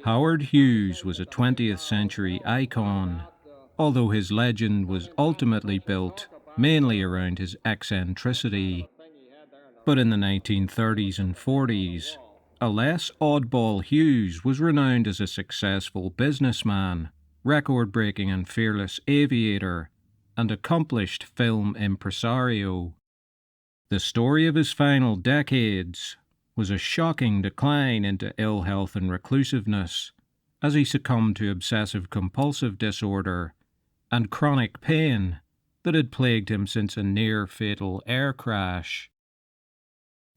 Howard Hughes was a 20th century icon, although his legend was ultimately built mainly around his eccentricity. But in the 1930s and 40s, a less oddball Hughes was renowned as a successful businessman, record-breaking and fearless aviator, and accomplished film impresario. The story of his final decades was a shocking decline into ill health and reclusiveness, as he succumbed to obsessive compulsive disorder and chronic pain that had plagued him since a near-fatal air crash.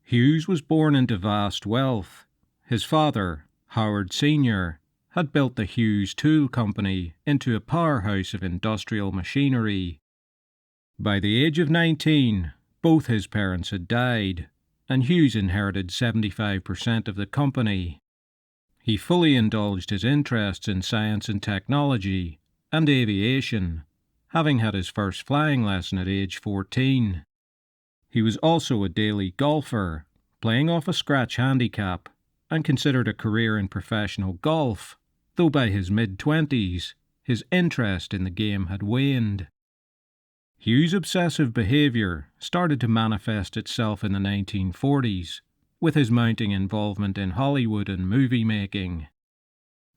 Hughes was born into vast wealth. His father, Howard Sr., had built the Hughes Tool Company into a powerhouse of industrial machinery. By the age of 19, both his parents had died, and Hughes inherited 75% of the company. He fully indulged his interests in science and technology and aviation, having had his first flying lesson at age 14. He was also a daily golfer, playing off a scratch handicap, and considered a career in professional golf, though by his mid-20s, his interest in the game had waned. Hughes' obsessive behaviour started to manifest itself in the 1940s, with his mounting involvement in Hollywood and movie making.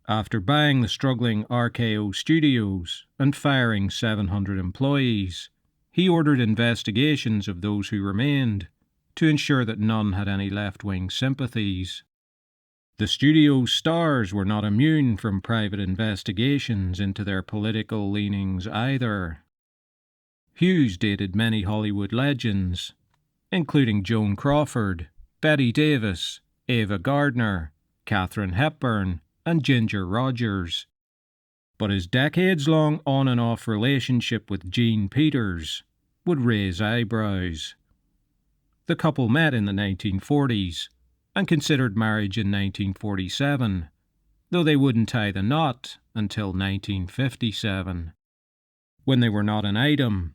After buying the struggling RKO Studios and firing 700 employees, he ordered investigations of those who remained, to ensure that none had any left-wing sympathies. The studio's stars were not immune from private investigations into their political leanings either. Hughes dated many Hollywood legends, including Joan Crawford, Bette Davis, Ava Gardner, Katharine Hepburn, and Ginger Rogers. But his decades-long on-and-off relationship with Jean Peters would raise eyebrows. The couple met in the 1940s and considered marriage in 1947, though they wouldn't tie the knot until 1957. When they were not an item,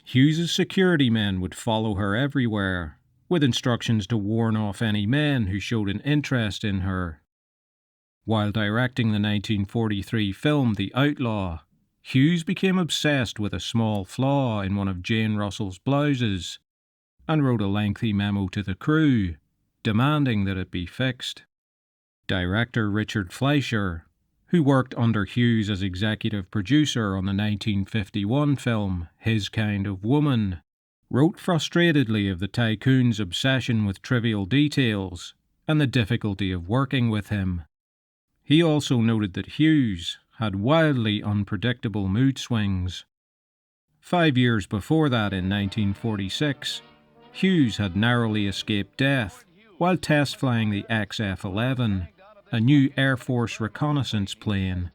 Hughes' security men would follow her everywhere, with instructions to warn off any men who showed an interest in her. While directing the 1943 film The Outlaw, Hughes became obsessed with a small flaw in one of Jane Russell's blouses, and wrote a lengthy memo to the crew, demanding that it be fixed. Director Richard Fleischer, who worked under Hughes as executive producer on the 1951 film His Kind of Woman, wrote frustratedly of the tycoon's obsession with trivial details and the difficulty of working with him. He also noted that Hughes had wildly unpredictable mood swings. 5 years before that, in 1946, Hughes had narrowly escaped death while test flying the XF-11, a new Air Force reconnaissance plane.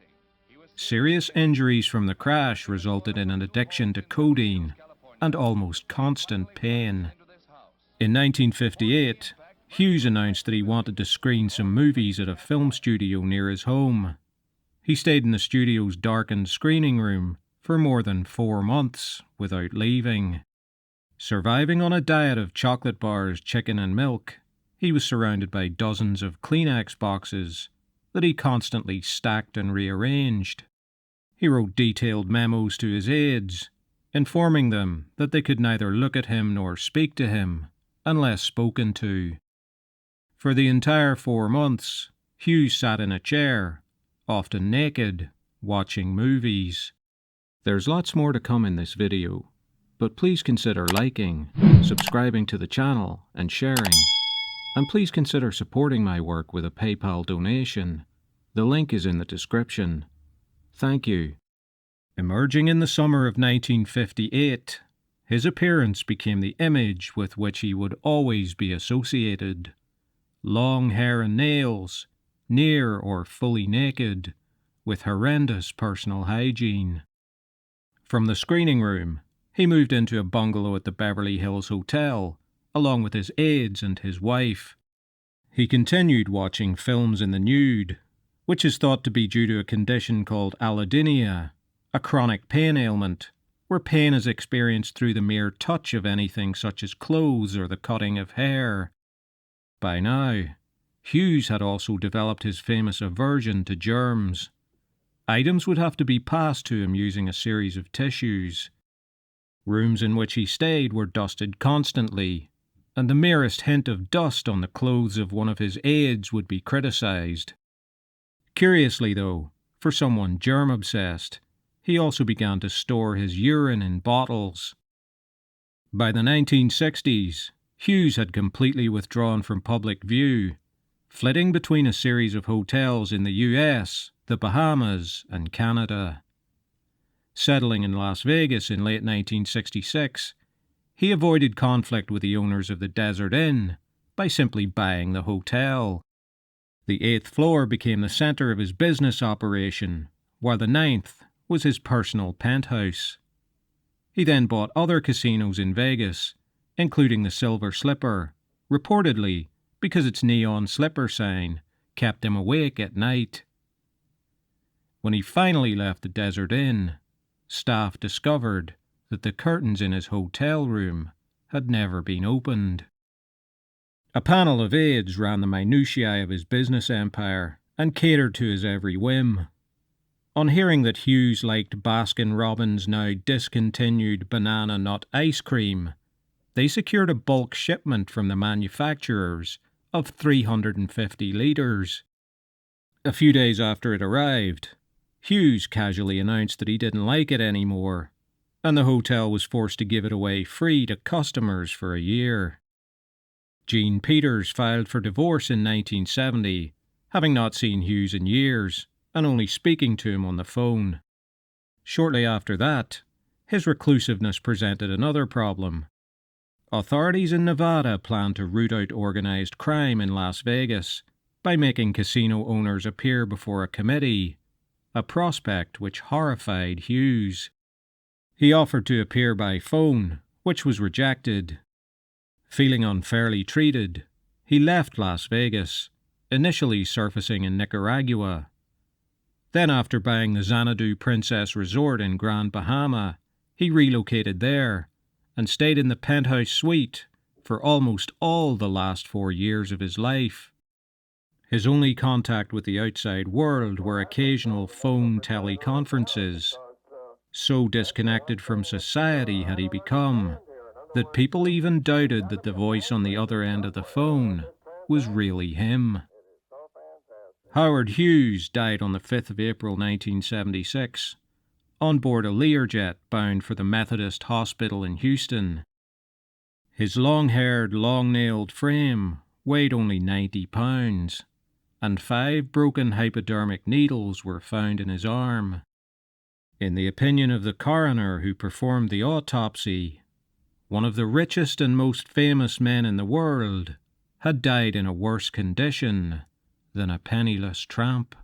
Serious injuries from the crash resulted in an addiction to codeine and almost constant pain. In 1958, Hughes announced that he wanted to screen some movies at a film studio near his home. He stayed in the studio's darkened screening room for more than 4 months without leaving. Surviving on a diet of chocolate bars, chicken and milk, he was surrounded by dozens of Kleenex boxes that he constantly stacked and rearranged. He wrote detailed memos to his aides, informing them that they could neither look at him nor speak to him unless spoken to. For the entire 4 months, Hughes sat in a chair, often naked, watching movies. There's lots more to come in this video, but please consider liking, subscribing to the channel and sharing. And please consider supporting my work with a PayPal donation. The link is in the description. Thank you. Emerging in the summer of 1958, his appearance became the image with which he would always be associated. Long hair and nails, near or fully naked, with horrendous personal hygiene. From the screening room, he moved into a bungalow at the Beverly Hills Hotel, along with his aides and his wife. He continued watching films in the nude, which is thought to be due to a condition called allodynia, a chronic pain ailment, where pain is experienced through the mere touch of anything such as clothes or the cutting of hair. By now, Hughes had also developed his famous aversion to germs. Items would have to be passed to him using a series of tissues. Rooms in which he stayed were dusted constantly, and the merest hint of dust on the clothes of one of his aides would be criticised. Curiously, though, for someone germ-obsessed, he also began to store his urine in bottles. By the 1960s, Hughes had completely withdrawn from public view, flitting between a series of hotels in the US, the Bahamas, and Canada. Settling in Las Vegas in late 1966, he avoided conflict with the owners of the Desert Inn by simply buying the hotel. The 8th floor became the center of his business operation, while the 9th was his personal penthouse. He then bought other casinos in Vegas, including the Silver Slipper, reportedly because its neon slipper sign kept him awake at night. When he finally left the Desert Inn, staff discovered that the curtains in his hotel room had never been opened. A panel of aides ran the minutiae of his business empire and catered to his every whim. On hearing that Hughes liked Baskin-Robbins' now discontinued banana nut ice cream, they secured a bulk shipment from the manufacturers of 350 litres. A few days after it arrived, Hughes casually announced that he didn't like it anymore, and the hotel was forced to give it away free to customers for a year. Jean Peters filed for divorce in 1970, having not seen Hughes in years and only speaking to him on the phone. Shortly after that, his reclusiveness presented another problem. Authorities in Nevada planned to root out organized crime in Las Vegas by making casino owners appear before a committee, a prospect which horrified Hughes. He offered to appear by phone, which was rejected. Feeling unfairly treated, he left Las Vegas, initially surfacing in Nicaragua. Then, after buying the Xanadu Princess Resort in Grand Bahama, he relocated there and stayed in the penthouse suite for almost all the last 4 years of his life. His only contact with the outside world were occasional phone teleconferences. So disconnected from society had he become that people even doubted that the voice on the other end of the phone was really him. Howard Hughes died on the 5th of April 1976, on board a Learjet bound for the Methodist Hospital in Houston. His long-haired, long-nailed frame weighed only 90 pounds, and 5 broken hypodermic needles were found in his arm. In the opinion of the coroner who performed the autopsy, one of the richest and most famous men in the world had died in a worse condition than a penniless tramp.